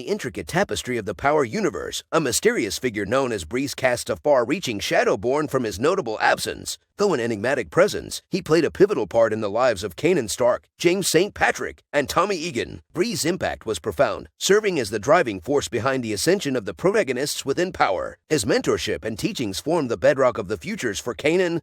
intricate tapestry of the Power universe, a mysterious figure known as Breeze casts a far-reaching shadow born from his notable absence. Though an enigmatic presence, he played a pivotal part in the lives of Kanan Stark, James St. Patrick, and Tommy Egan. Breeze's impact was profound, serving as the driving force behind the ascension of the protagonists within Power. His mentorship and teachings formed the bedrock of the futures for Kanan,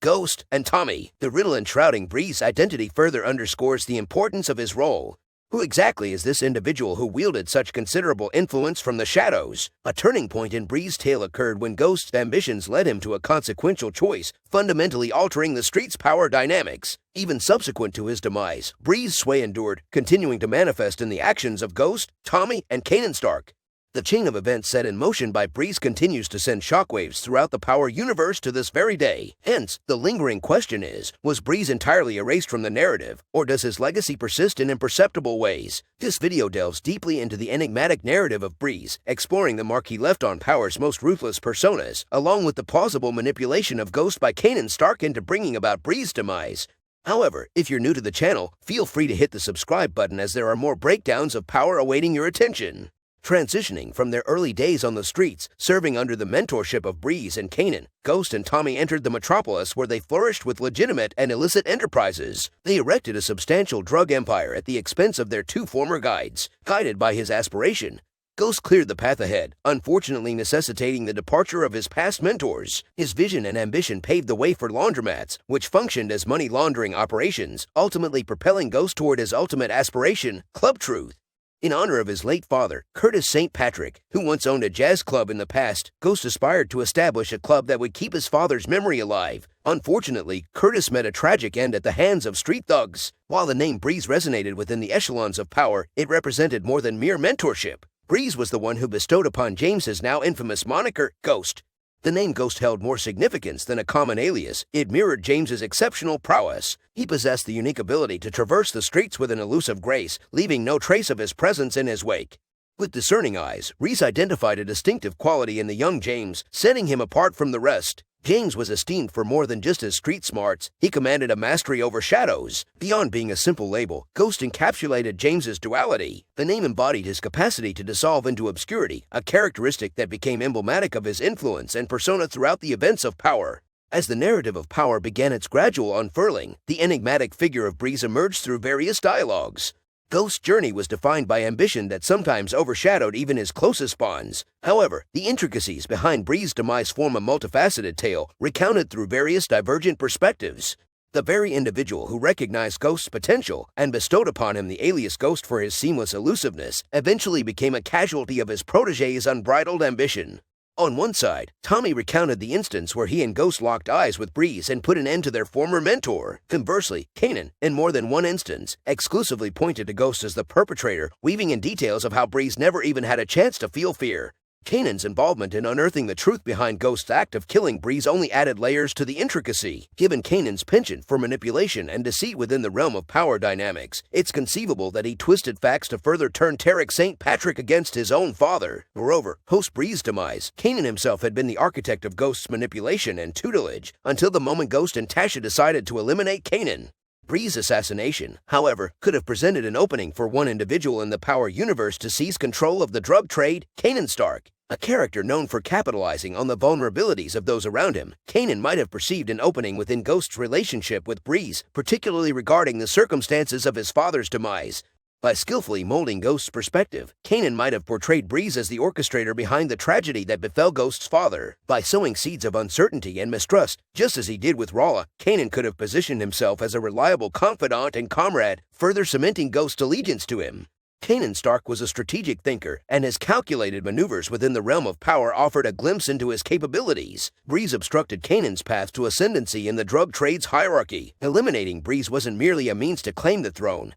Ghost, and Tommy. The riddle enshrouding Breeze's identity further underscores the importance of his role. Who exactly is this individual who wielded such considerable influence from the shadows? A turning point in Breeze's tale occurred when Ghost's ambitions led him to a consequential choice, fundamentally altering the street's power dynamics. Even subsequent to his demise, Breeze's sway endured, continuing to manifest in the actions of Ghost, Tommy, and Kanan Stark. The chain of events set in motion by Breeze continues to send shockwaves throughout the Power universe to this very day. Hence, the lingering question is, was Breeze entirely erased from the narrative, or does his legacy persist in imperceptible ways? This video delves deeply into the enigmatic narrative of Breeze, exploring the mark he left on Power's most ruthless personas, along with the plausible manipulation of Ghost by Kanan Stark into bringing about Breeze's demise. However, if you're new to the channel, feel free to hit the subscribe button as there are more breakdowns of Power awaiting your attention. Transitioning from their early days on the streets, serving under the mentorship of Breeze and Kanan, Ghost and Tommy entered the metropolis where they flourished with legitimate and illicit enterprises. They erected a substantial drug empire at the expense of their two former guides. Guided by his aspiration, Ghost cleared the path ahead, unfortunately necessitating the departure of his past mentors. His vision and ambition paved the way for laundromats, which functioned as money laundering operations, ultimately propelling Ghost toward his ultimate aspiration, Club Truth. In honor of his late father, Curtis St. Patrick, who once owned a jazz club in the past, Ghost aspired to establish a club that would keep his father's memory alive. Unfortunately, Curtis met a tragic end at the hands of street thugs. While the name Breeze resonated within the echelons of Power, it represented more than mere mentorship. Breeze was the one who bestowed upon James his now infamous moniker, Ghost. The name Ghost held more significance than a common alias. It mirrored James's exceptional prowess. He possessed the unique ability to traverse the streets with an elusive grace, leaving no trace of his presence in his wake. With discerning eyes, Reese identified a distinctive quality in the young James, setting him apart from the rest. James was esteemed for more than just his street smarts. He commanded a mastery over shadows. Beyond being a simple label, Ghost encapsulated James's duality. The name embodied his capacity to dissolve into obscurity, a characteristic that became emblematic of his influence and persona throughout the events of Power. As the narrative of Power began its gradual unfurling, the enigmatic figure of Breeze emerged through various dialogues. Ghost's journey was defined by ambition that sometimes overshadowed even his closest bonds. However, the intricacies behind Breeze's demise form a multifaceted tale, recounted through various divergent perspectives. The very individual who recognized Ghost's potential and bestowed upon him the alias Ghost for his seamless elusiveness eventually became a casualty of his protege's unbridled ambition. On one side, Tommy recounted the instance where he and Ghost locked eyes with Breeze and put an end to their former mentor. Conversely, Kanan, in more than one instance, exclusively pointed to Ghost as the perpetrator, weaving in details of how Breeze never even had a chance to feel fear. Kanan's involvement in unearthing the truth behind Ghost's act of killing Breeze only added layers to the intricacy. Given Kanan's penchant for manipulation and deceit within the realm of power dynamics, it's conceivable that he twisted facts to further turn Tarek St. Patrick against his own father. Moreover, post Breeze's demise, Kanan himself had been the architect of Ghost's manipulation and tutelage, until the moment Ghost and Tasha decided to eliminate Kanan. Breeze's assassination, however, could have presented an opening for one individual in the Power universe to seize control of the drug trade, Kanan Stark. A character known for capitalizing on the vulnerabilities of those around him, Kanan might have perceived an opening within Ghost's relationship with Breeze, particularly regarding the circumstances of his father's demise. By skillfully molding Ghost's perspective, Kanan might have portrayed Breeze as the orchestrator behind the tragedy that befell Ghost's father. By sowing seeds of uncertainty and mistrust, just as he did with Rala, Kanan could have positioned himself as a reliable confidant and comrade, further cementing Ghost's allegiance to him. Kanan Stark was a strategic thinker, and his calculated maneuvers within the realm of power offered a glimpse into his capabilities. Breeze obstructed Kanan's path to ascendancy in the drug trade's hierarchy. Eliminating Breeze wasn't merely a means to claim the throne,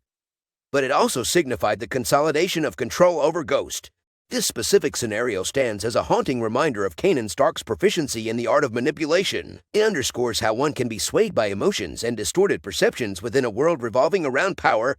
but it also signified the consolidation of control over Ghost. This specific scenario stands as a haunting reminder of Kanan Stark's proficiency in the art of manipulation. It underscores how one can be swayed by emotions and distorted perceptions within a world revolving around power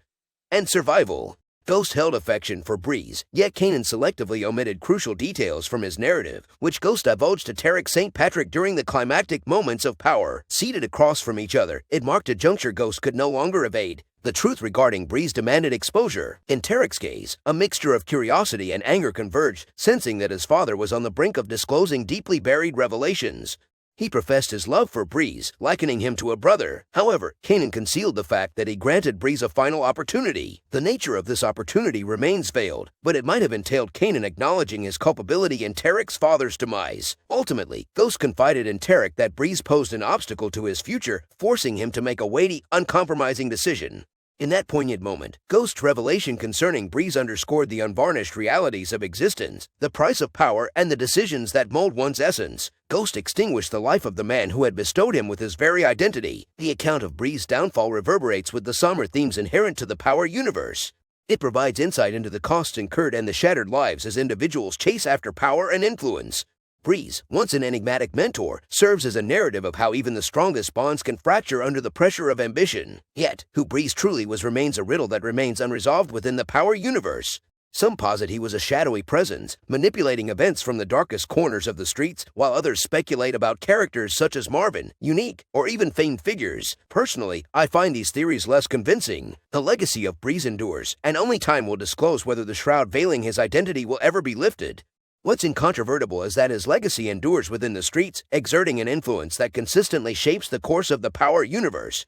and survival. Ghost held affection for Breeze, yet Kanan selectively omitted crucial details from his narrative, which Ghost divulged to Tarek St. Patrick during the climactic moments of Power. Seated across from each other, it marked a juncture Ghost could no longer evade. The truth regarding Bree's demanded exposure. In Tarek's gaze, a mixture of curiosity and anger converged, sensing that his father was on the brink of disclosing deeply buried revelations. He professed his love for Breeze, likening him to a brother. However, Kanan concealed the fact that he granted Breeze a final opportunity. The nature of this opportunity remains veiled, but it might have entailed Kanan acknowledging his culpability in Tarek's father's demise. Ultimately, Ghost confided in Tarek that Breeze posed an obstacle to his future, forcing him to make a weighty, uncompromising decision. In that poignant moment, Ghost's revelation concerning Breeze underscored the unvarnished realities of existence, the price of power, and the decisions that mold one's essence. Ghost extinguished the life of the man who had bestowed him with his very identity. The account of Breeze's downfall reverberates with the somber themes inherent to the Power universe. It provides insight into the costs incurred and the shattered lives as individuals chase after power and influence. Breeze, once an enigmatic mentor, serves as a narrative of how even the strongest bonds can fracture under the pressure of ambition. Yet, who Breeze truly was remains a riddle that remains unresolved within the Power universe. Some posit he was a shadowy presence, manipulating events from the darkest corners of the streets, while others speculate about characters such as Marvin, Unique, or even famed figures. Personally, I find these theories less convincing. The legacy of Breeze endures, and only time will disclose whether the shroud veiling his identity will ever be lifted. What's incontrovertible is that his legacy endures within the streets, exerting an influence that consistently shapes the course of the Power universe.